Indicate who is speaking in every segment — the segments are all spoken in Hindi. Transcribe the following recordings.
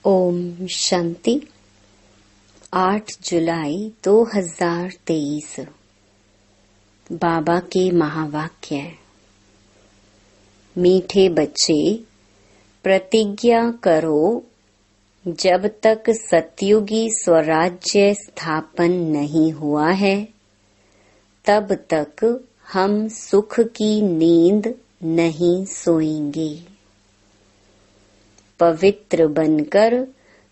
Speaker 1: ओम शांति। 8 जुलाई 2023 बाबा के महावाक्य। मीठे बच्चे, प्रतिज्ञा करो, जब तक सतयुगी स्वराज्य स्थापन नहीं हुआ है तब तक हम सुख की नींद नहीं सोएंगे। पवित्र बनकर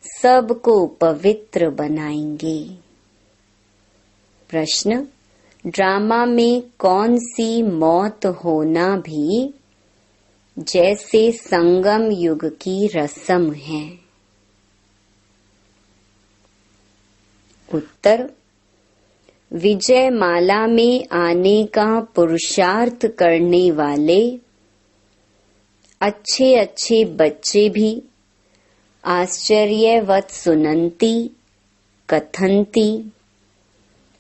Speaker 1: सबको पवित्र बनाएंगे। प्रश्न: ड्रामा में कौन सी मौत होना भी जैसे संगम युग की रस्म है? उत्तर: विजय माला में आने का पुरुषार्थ करने वाले अच्छे अच्छे बच्चे भी आश्चर्यवत सुनंती, कथनती,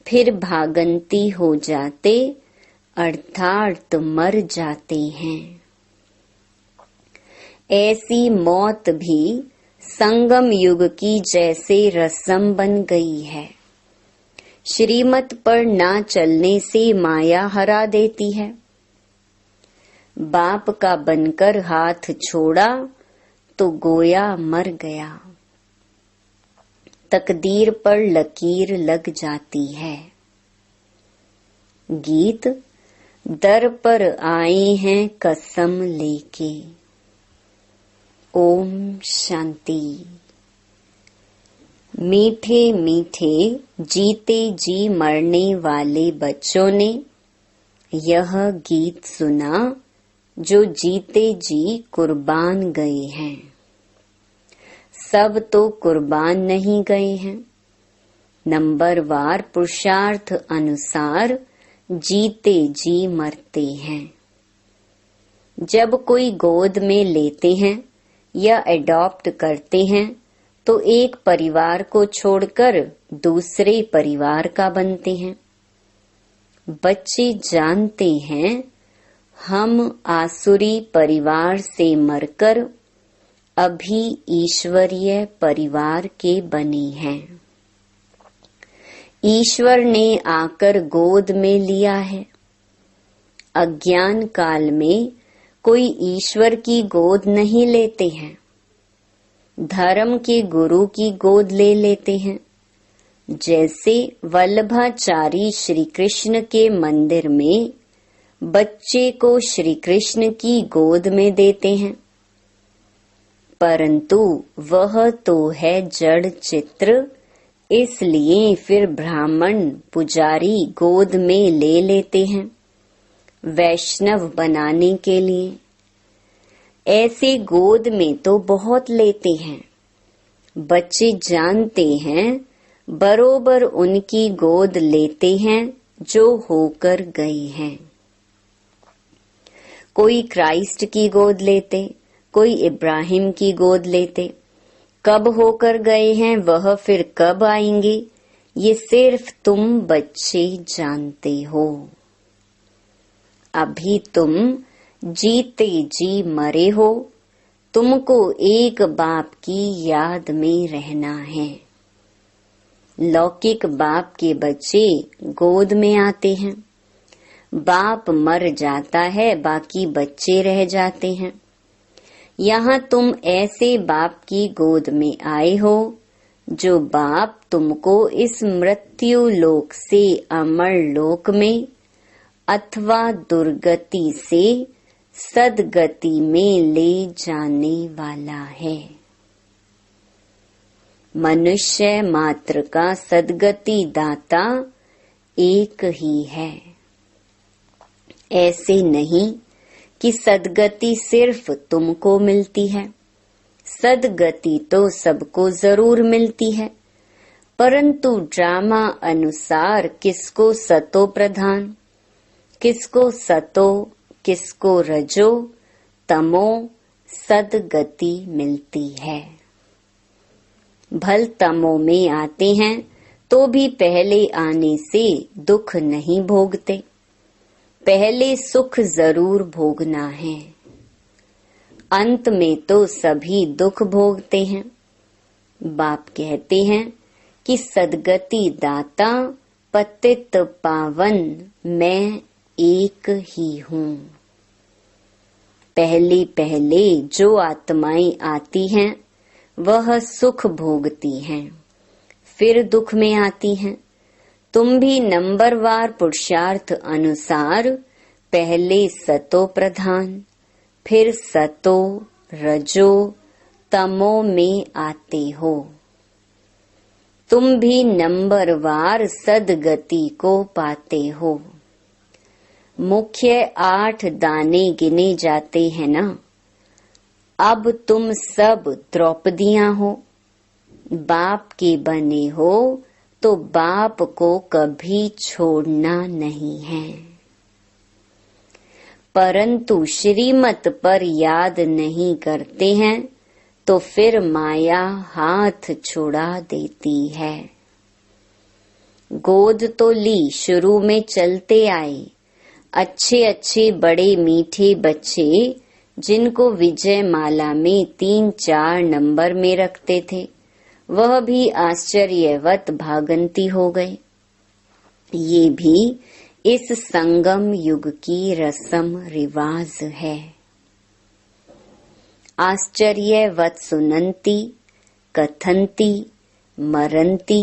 Speaker 1: फिर भागंती हो जाते अर्थात मर जाते हैं। ऐसी मौत भी संगम युग की जैसे रस्म बन गई है। श्रीमत पर ना चलने से माया हरा देती है। बाप का बनकर हाथ छोड़ा तो गोया मर गया। तकदीर पर लकीर लग जाती है। गीत: दर पर आए हैं कसम लेके। ओम शांति। मीठे मीठे जीते जी मरने वाले बच्चों ने यह गीत सुना जो जीते जी कुर्बान गए हैं। सब तो कुर्बान नहीं गए हैं, नंबरवार पुरुषार्थ अनुसार जीते जी मरते हैं। जब कोई गोद में लेते हैं या एडॉप्ट करते हैं तो एक परिवार को छोड़कर दूसरे परिवार का बनते हैं। बच्चे जानते हैं हम आसुरी परिवार से मरकर अभी ईश्वरीय परिवार के बने हैं। ईश्वर ने आकर गोद में लिया है। अज्ञान काल में कोई ईश्वर की गोद नहीं लेते हैं, धर्म के गुरु की गोद ले लेते हैं। जैसे वल्लभाचारी श्री कृष्ण के मंदिर में बच्चे को श्री कृष्ण की गोद में देते हैं, परंतु वह तो है जड़ चित्र, इसलिए फिर ब्राह्मण पुजारी गोद में ले लेते हैं वैष्णव बनाने के लिए। ऐसे गोद में तो बहुत लेते हैं। बच्चे जानते हैं बरोबर उनकी गोद लेते हैं जो होकर गए हैं। कोई क्राइस्ट की गोद लेते, कोई इब्राहिम की गोद लेते। कब होकर गए हैं वह फिर कब आएंगे ये सिर्फ तुम बच्चे जानते हो। अभी तुम जीते जी मरे हो, तुमको एक बाप की याद में रहना है। लौकिक बाप के बच्चे गोद में आते हैं, बाप मर जाता है, बाकी बच्चे रह जाते हैं। यहाँ तुम ऐसे बाप की गोद में आए हो जो बाप तुमको इस मृत्यु लोक से अमर लोक में अथवा दुर्गति से सदगति में ले जाने वाला है। मनुष्य मात्र का सदगति दाता एक ही है। ऐसे नहीं कि सदगति सिर्फ तुमको मिलती है। सदगति तो सबको जरूर मिलती है, परंतु ड्रामा अनुसार किसको सतो प्रधान, किसको सतो, किसको रजो, तमो सदगति मिलती है। भल तमो में आते हैं तो भी पहले आने से दुख नहीं भोगते, पहले सुख जरूर भोगना है। अंत में तो सभी दुख भोगते हैं। बाप कहते हैं कि सदगति दाता पतित पावन मैं एक ही हूँ। पहले पहले जो आत्माएं आती हैं वह सुख भोगती हैं, फिर दुख में आती हैं। तुम भी नंबरवार पुरुषार्थ अनुसार पहले सतो प्रधान, फिर सतो रजो तमो में आते हो। तुम भी नंबरवार सदगति को पाते हो। मुख्य 8 दाने गिने जाते हैं ना। अब तुम सब द्रौपदियां हो, बाप के बने हो तो बाप को कभी छोड़ना नहीं है। परंतु श्रीमत पर याद नहीं करते हैं तो फिर माया हाथ छुड़ा देती है। गोद तो ली, शुरू में चलते आए, अच्छे अच्छे बड़े मीठे बच्चे जिनको विजय माला में 3-4 नंबर में रखते थे, वह भी आश्चर्यवत भागंती हो गए। ये भी इस संगम युग की रस्म रिवाज है। आश्चर्यवत सुनंती कथंती मरंती,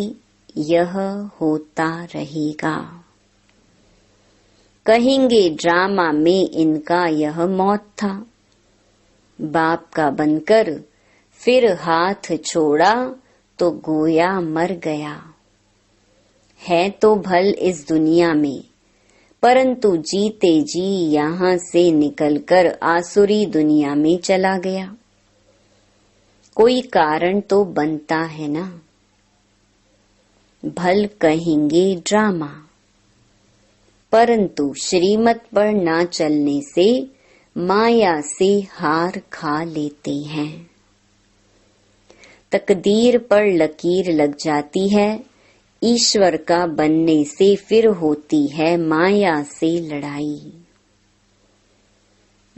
Speaker 1: यह होता रहेगा। कहेंगे ड्रामा में इनका यह मौत था। बाप का बनकर फिर हाथ छोड़ा तो गोया मर गया। है तो भल इस दुनिया में, परंतु जीते जी यहाँ से निकलकर आसुरी दुनिया में चला गया। कोई कारण तो बनता है ना। भल कहेंगे ड्रामा, परंतु श्रीमत पर ना चलने से माया से हार खा लेते हैं। तकदीर पर लकीर लग जाती है, ईश्वर का बनने से फिर होती है माया से लड़ाई।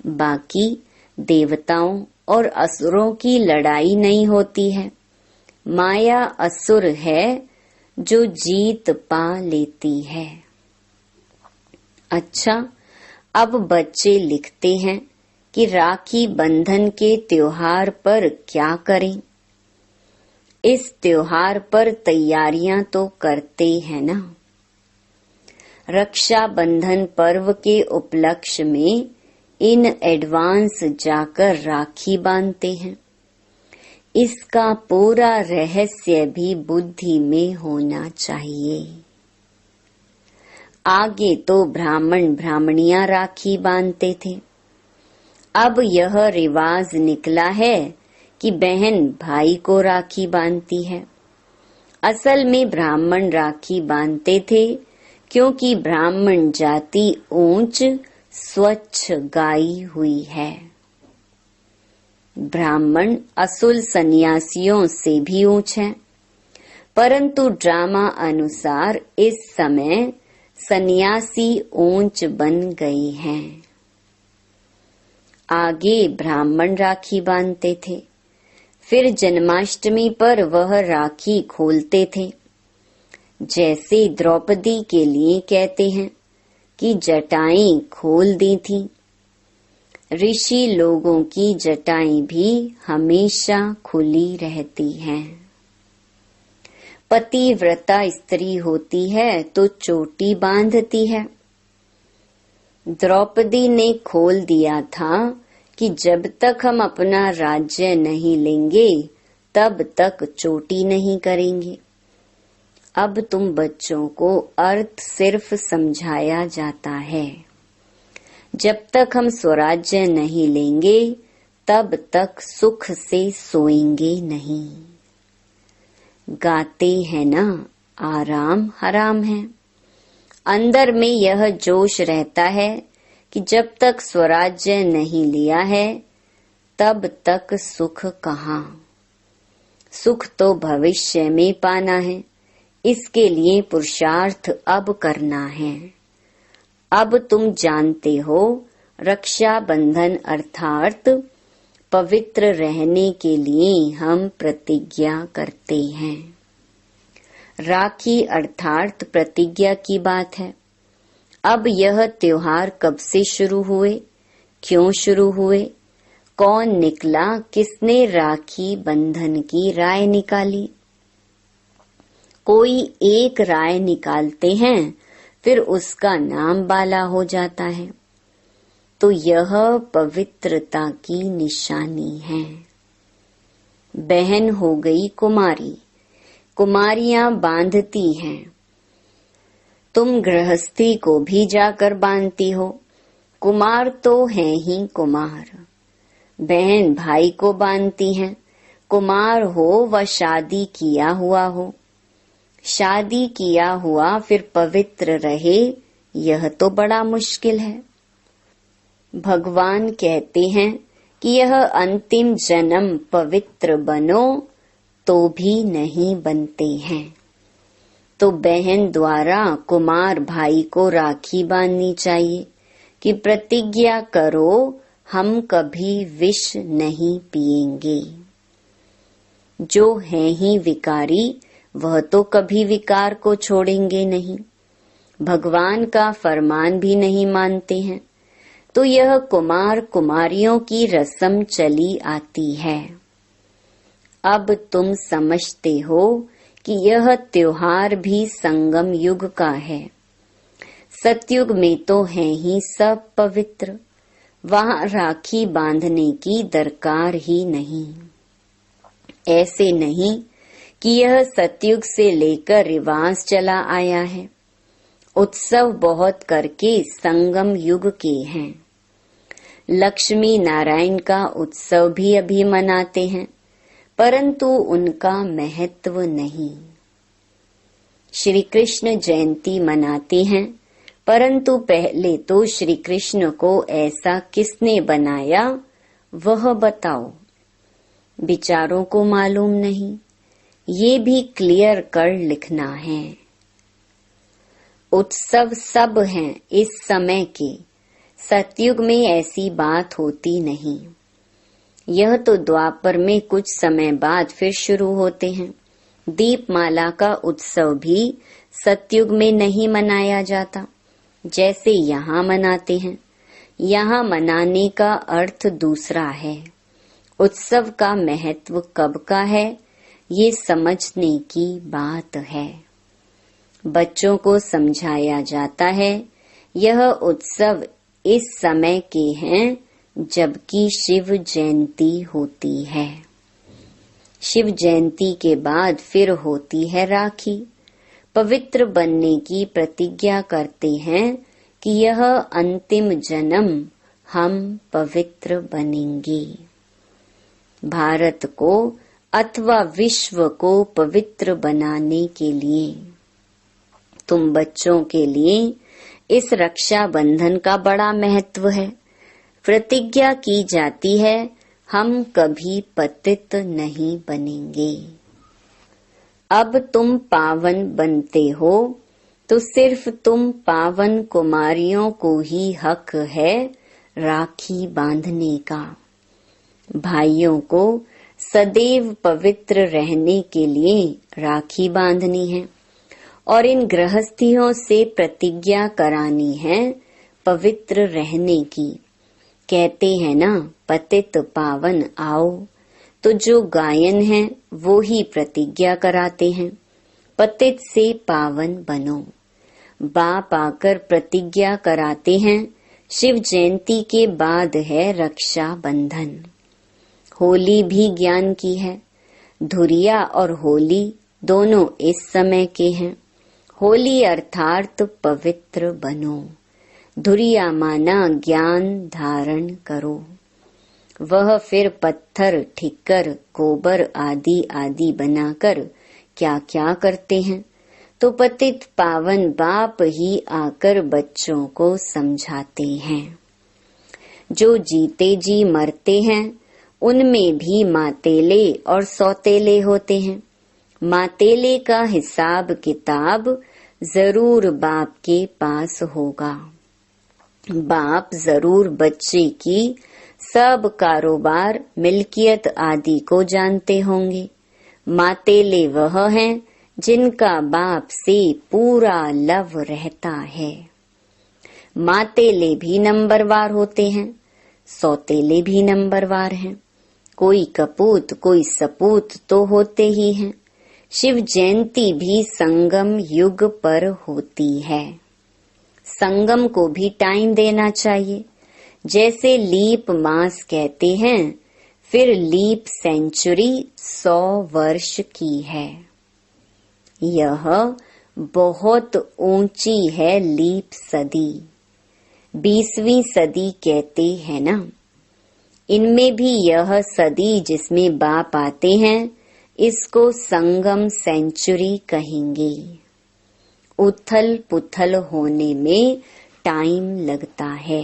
Speaker 1: बाकी देवताओं और असुरों की लड़ाई नहीं होती है। माया असुर है जो जीत पा लेती है। अच्छा, अब बच्चे लिखते हैं कि राखी बंधन के त्योहार पर क्या करें। इस त्योहार पर तैयारियां तो करते हैं ना। रक्षा बंधन पर्व के उपलक्ष्य में इन एडवांस जाकर राखी बांधते हैं। इसका पूरा रहस्य भी बुद्धि में होना चाहिए। आगे तो ब्राह्मण ब्राह्मणियां राखी बांधते थे। अब यह रिवाज निकला है कि बहन भाई को राखी बांधती है। असल में ब्राह्मण राखी बांधते थे क्योंकि ब्राह्मण जाति ऊंच स्वच्छ गाई हुई है। ब्राह्मण असुल सन्यासियों से भी ऊंच है, परंतु ड्रामा अनुसार इस समय सन्यासी ऊंच बन गए हैं। आगे ब्राह्मण राखी बांधते थे, फिर जन्माष्टमी पर वह राखी खोलते थे। जैसे द्रौपदी के लिए कहते हैं कि जटाएं खोल दी थी। ऋषि लोगों की जटाएं भी हमेशा खुली रहती हैं। पतिव्रता स्त्री होती है तो चोटी बांधती है। द्रौपदी ने खोल दिया था कि जब तक हम अपना राज्य नहीं लेंगे तब तक चोटी नहीं करेंगे। अब तुम बच्चों को अर्थ सिर्फ समझाया जाता है। जब तक हम स्वराज्य नहीं लेंगे तब तक सुख से सोएंगे नहीं। गाते हैं ना, आराम हराम है। अंदर में यह जोश रहता है कि जब तक स्वराज्य नहीं लिया है तब तक सुख कहाँ। सुख तो भविष्य में पाना है, इसके लिए पुरुषार्थ अब करना है। अब तुम जानते हो रक्षा बंधन अर्थात पवित्र रहने के लिए हम प्रतिज्ञा करते हैं। राखी अर्थात प्रतिज्ञा की बात है। अब यह त्योहार कब से शुरू हुए, क्यों शुरू हुए, कौन निकला, किसने राखी बंधन की राय निकाली? कोई एक राय निकालते हैं, फिर उसका नाम बाला हो जाता है। तो यह पवित्रता की निशानी है। बहन हो गई कुमारी, कुमारियां बांधती हैं। तुम गृहस्थी को भी जाकर बांधती हो। कुमार तो हैं ही कुमार। बहन भाई को बांधती हैं, कुमार हो व शादी किया हुआ हो। शादी किया हुआ फिर पवित्र रहे, यह तो बड़ा मुश्किल है। भगवान कहते हैं कि यह अंतिम जन्म पवित्र बनो, तो भी नहीं बनते हैं। तो बहन द्वारा कुमार भाई को राखी बांधनी चाहिए कि प्रतिज्ञा करो, हम कभी विष नहीं पिएंगे। जो हैं ही विकारी, वह तो कभी विकार को छोड़ेंगे नहीं, भगवान का फरमान भी नहीं मानते हैं। तो यह कुमार कुमारियों की रस्म चली आती है। अब तुम समझते हो कि यह त्योहार भी संगम युग का है। सतयुग में तो है ही सब पवित्र, वहाँ राखी बांधने की दरकार ही नहीं। ऐसे नहीं कि यह सतयुग से लेकर रिवाज चला आया है। उत्सव बहुत करके संगम युग के हैं। लक्ष्मी नारायण का उत्सव भी अभी मनाते हैं, परंतु उनका महत्व नहीं। श्री कृष्ण जयंती मनाते हैं, परंतु पहले तो श्री कृष्ण को ऐसा किसने बनाया, वह बताओ। विचारों को मालूम नहीं, ये भी क्लियर कर लिखना है। उत्सव सब हैं इस समय के, सतयुग में ऐसी बात होती नहीं। यह तो द्वापर में कुछ समय बाद फिर शुरू होते हैं। दीपमाला का उत्सव भी सतयुग में नहीं मनाया जाता, जैसे यहाँ मनाते हैं। यहाँ मनाने का अर्थ दूसरा है। उत्सव का महत्व कब का है, ये समझने की बात है। बच्चों को समझाया जाता है, यह उत्सव इस समय के हैं जबकि शिव जयंती होती है। शिव जयंती के बाद फिर होती है राखी। पवित्र बनने की प्रतिज्ञा करते हैं कि यह अंतिम जन्म हम पवित्र बनेंगे। भारत को अथवा विश्व को पवित्र बनाने के लिए तुम बच्चों के लिए इस रक्षा बंधन का बड़ा महत्व है। प्रतिज्ञा की जाती है, हम कभी पतित नहीं बनेंगे। अब तुम पावन बनते हो, तो सिर्फ तुम पावन कुमारियों को ही हक है राखी बांधने का। भाइयों को सदैव पवित्र रहने के लिए राखी बांधनी है और इन गृहस्थियों से प्रतिज्ञा करानी है पवित्र रहने की। कहते हैं ना, पतित पावन आओ, तो जो गायन है वो ही प्रतिज्ञा कराते हैं, पतित से पावन बनो। बाप आकर प्रतिज्ञा कराते हैं। शिव जयंती के बाद है रक्षा बंधन। होली भी ज्ञान की है। धुरिया और होली दोनों इस समय के हैं। होली अर्थात पवित्र बनो, धुरिया माना ज्ञान धारण करो। वह फिर पत्थर, ठिक्कर, गोबर आदि आदि बनाकर क्या क्या करते हैं, तो पतित पावन बाप ही आकर बच्चों को समझाते हैं। जो जीते जी मरते हैं, उनमें भी मातेले और सौतेले होते हैं। मातेले का हिसाब किताब जरूर बाप के पास होगा। बाप जरूर बच्चे की सब कारोबार, मिल्कियत आदि को जानते होंगे। मातेले वह हैं जिनका बाप से पूरा लव रहता है। मातेले भी नंबरवार होते हैं, सौतेले भी नंबरवार हैं। कोई कपूत कोई सपूत तो होते ही हैं। शिव जयंती भी संगम युग पर होती है। संगम को भी टाइम देना चाहिए। जैसे लीप मास कहते हैं, फिर लीप सेंचुरी 100 वर्ष की है। यह बहुत ऊंची है लीप सदी, 20वीं सदी कहते हैं ना। इनमें भी यह सदी जिसमें बाप आते हैं, इसको संगम सेंचुरी कहेंगे। उथल पुथल होने में टाइम लगता है।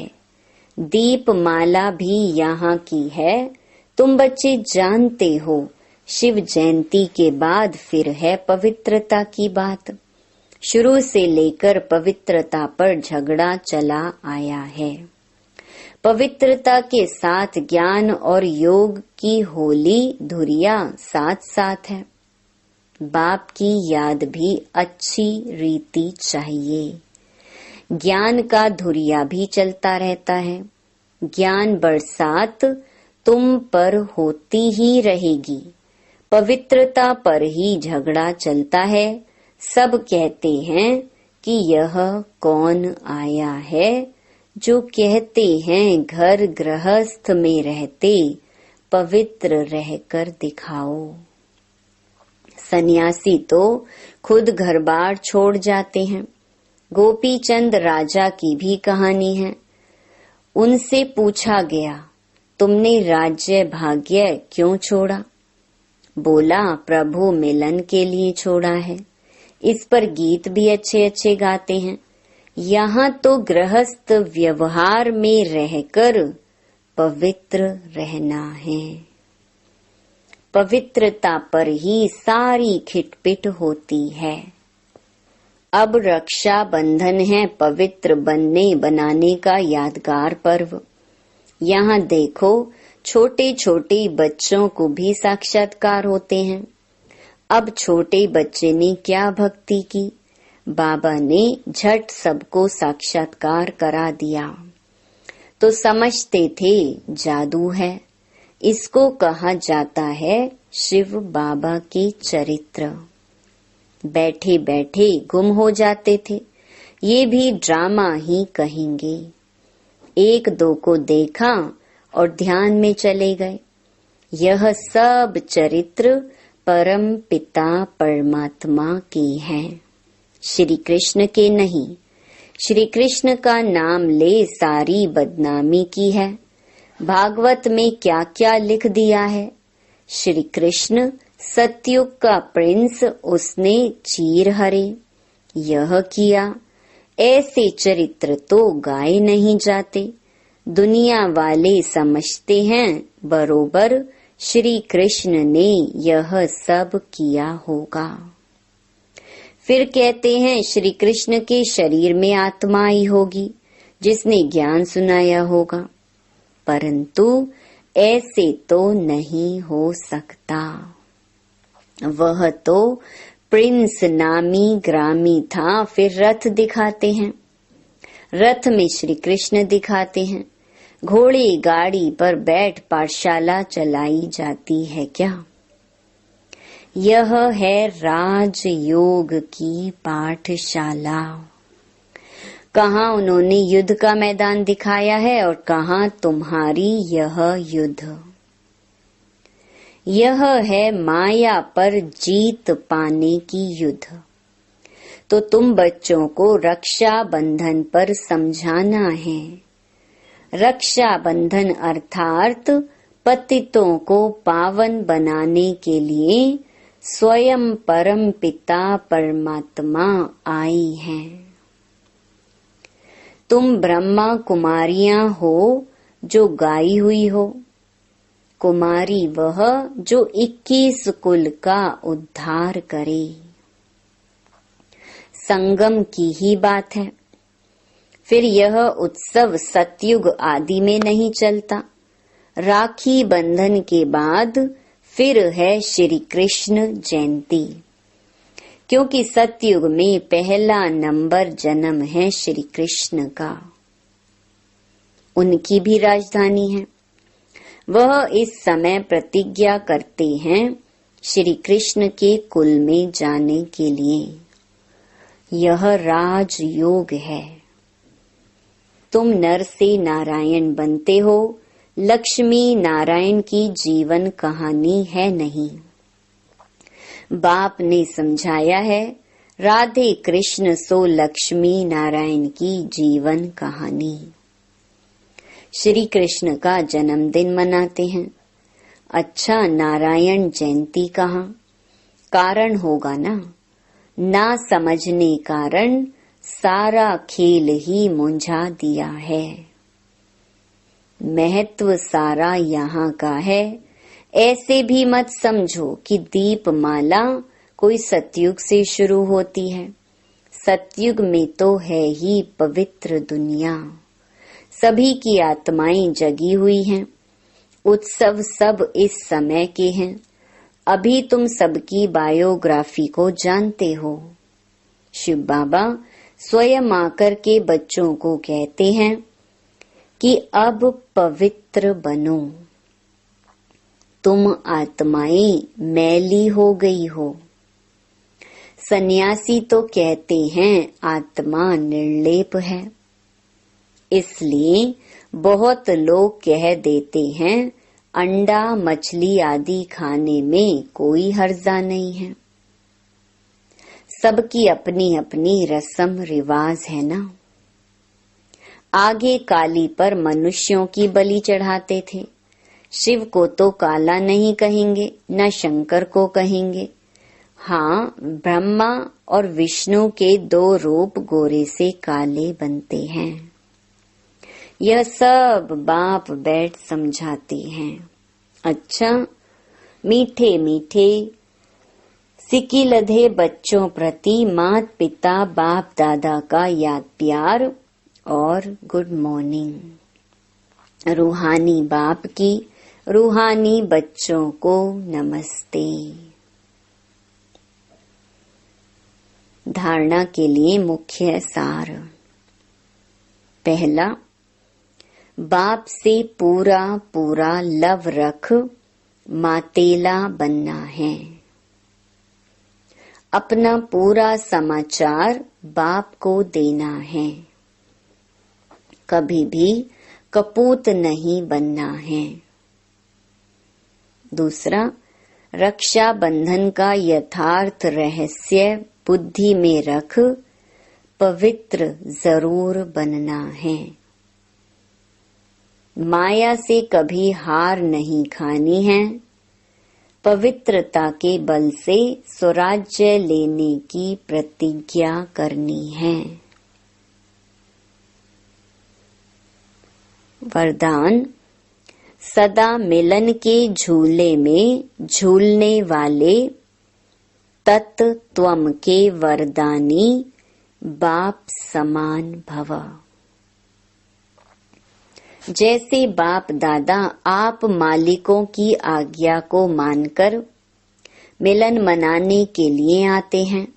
Speaker 1: दीपमाला भी यहाँ की है, तुम बच्चे जानते हो। शिव जयंती के बाद फिर है पवित्रता की बात। शुरू से लेकर पवित्रता पर झगड़ा चला आया है। पवित्रता के साथ ज्ञान और योग की होली धुरिया साथ साथ है। बाप की याद भी अच्छी रीति चाहिए। ज्ञान का धुरिया भी चलता रहता है। ज्ञान बरसात तुम पर होती ही रहेगी। पवित्रता पर ही झगड़ा चलता है। सब कहते हैं कि यह कौन आया है, जो कहते हैं घर गृहस्थ में रहते पवित्र रहकर दिखाओ। सन्यासी तो खुद घर बार छोड़ जाते हैं। गोपी चंद राजा की भी कहानी है। उनसे पूछा गया, तुमने राज्य भाग्य क्यों छोड़ा? बोला, प्रभु मिलन के लिए छोड़ा है। इस पर गीत भी अच्छे अच्छे गाते हैं। यहाँ तो गृहस्थ व्यवहार में रहकर पवित्र रहना है। पवित्रता पर ही सारी खिटपिट होती है। अब रक्षा बंधन है पवित्र बनने बनाने का यादगार पर्व। यहाँ देखो, छोटे छोटे बच्चों को भी साक्षात्कार होते हैं। अब छोटे बच्चे ने क्या भक्ति की, बाबा ने झट सबको साक्षात्कार करा दिया। तो समझते थे जादू है। इसको कहा जाता है शिव बाबा के चरित्र। बैठे बैठे गुम हो जाते थे, ये भी ड्रामा ही कहेंगे। एक दो को देखा और ध्यान में चले गए। यह सब चरित्र परम पिता परमात्मा के हैं, श्री कृष्ण के नहीं। श्री कृष्ण का नाम ले सारी बदनामी की है। भागवत में क्या क्या लिख दिया है। श्री कृष्ण सतयुग का प्रिंस, उसने चीर हरे यह किया। ऐसे चरित्र तो गाए नहीं जाते। दुनिया वाले समझते हैं बरोबर श्री कृष्ण ने यह सब किया होगा। फिर कहते हैं श्री कृष्ण के शरीर में आत्मा आई होगी जिसने ज्ञान सुनाया होगा, परंतु ऐसे तो नहीं हो सकता। वह तो प्रिंस नामी ग्रामी था। फिर रथ दिखाते हैं, रथ में श्री कृष्ण दिखाते हैं। घोड़े गाड़ी पर बैठ पाठशाला चलाई जाती है क्या? यह है राजयोग की पाठशाला। कहाँ उन्होंने युद्ध का मैदान दिखाया है और कहाँ तुम्हारी यह युद्ध। यह है माया पर जीत पाने की युद्ध। तो तुम बच्चों को रक्षा बंधन पर समझाना है। रक्षा बंधन अर्थात पतितों को पावन बनाने के लिए स्वयं परम पिता परमात्मा आई हैं। तुम ब्रह्मा कुमारियां हो जो गाई हुई हो। कुमारी वह जो 21 कुल का उद्धार करे। संगम की ही बात है। फिर यह उत्सव सतयुग आदि में नहीं चलता। राखी बंधन के बाद फिर है श्री कृष्ण जयंती, क्योंकि सतयुग में पहला नंबर जन्म है श्री कृष्ण का। उनकी भी राजधानी है। वह इस समय प्रतिज्ञा करते हैं श्री कृष्ण के कुल में जाने के लिए। यह राजयोग है। तुम नर से नारायण बनते हो, लक्ष्मी नारायण की जीवन कहानी है नहीं। बाप ने समझाया है, राधे कृष्ण सो लक्ष्मी नारायण की जीवन कहानी। श्री कृष्ण का जन्मदिन मनाते हैं। अच्छा, नारायण जयंती कहाँ? कारण होगा ना समझने कारण सारा खेल ही मुंझा दिया है। महत्व सारा यहाँ का है। ऐसे भी मत समझो कि दीपमाला कोई सतयुग से शुरू होती है। सतयुग में तो है ही पवित्र दुनिया। सभी की आत्माएं जगी हुई हैं। उत्सव सब इस समय के हैं। अभी तुम सबकी बायोग्राफी को जानते हो। शिव बाबा स्वयं आकर के बच्चों को कहते हैं कि अब पवित्र बनो। तुम आत्माएं मैली हो गई हो। सन्यासी तो कहते हैं आत्मा निर्लेप है। इसलिए बहुत लोग कह देते हैं अंडा मछली आदि खाने में कोई हर्जा नहीं है। सबकी अपनी अपनी रस्म रिवाज है ना। आगे काली पर मनुष्यों की बलि चढ़ाते थे। शिव को तो काला नहीं कहेंगे, न शंकर को कहेंगे। हाँ, ब्रह्मा और विष्णु के 2 रूप गोरे से काले बनते हैं। यह सब बाप बैठ समझाते हैं। अच्छा, मीठे मीठे सिक्की लधे बच्चों प्रति मात पिता बाप दादा का याद प्यार और गुड मॉर्निंग। रूहानी बाप की रूहानी बच्चों को नमस्ते। धारणा के लिए मुख्य सार। पहला, बाप से पूरा पूरा लव रख मातेला बनना है। अपना पूरा समाचार बाप को देना है। कभी भी कपूत नहीं बनना है। दूसरा, रक्षा बंधन का यथार्थ रहस्य बुद्धि में रख पवित्र जरूर बनना है। माया से कभी हार नहीं खानी है। पवित्रता के बल से स्वराज्य लेने की प्रतिज्ञा करनी है। वरदान, सदा मिलन के झूले में झूलने वाले तत्त्वम के वरदानी बाप समान भव। जैसे बाप दादा आप मालिकों की आज्ञा को मानकर मिलन मनाने के लिए आते हैं।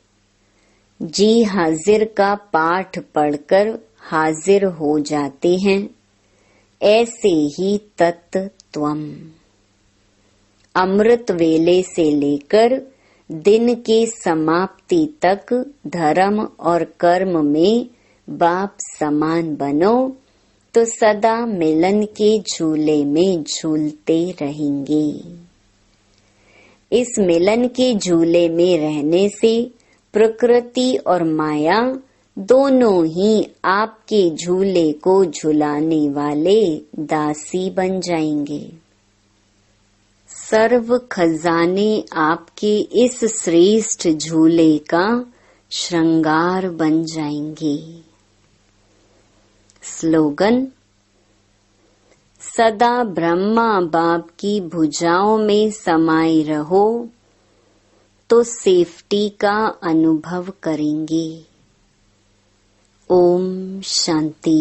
Speaker 1: जी हाजिर का पाठ पढ़कर हाजिर हो जाते हैं। ऐसे ही तत्त्वम अमृत वेले से लेकर दिन के समाप्ति तक धर्म और कर्म में बाप समान बनो तो सदा मिलन के झूले में झूलते रहेंगे। इस मिलन के झूले में रहने से प्रकृति और माया दोनों ही आपके झूले को झुलाने वाले दासी बन जाएंगे। सर्व खजाने आपके इस श्रेष्ठ झूले का श्रृंगार बन जाएंगे। स्लोगन, सदा ब्रह्मा बाप की भुजाओं में समाये रहो तो सेफ्टी का अनुभव करेंगे। ओम शांति।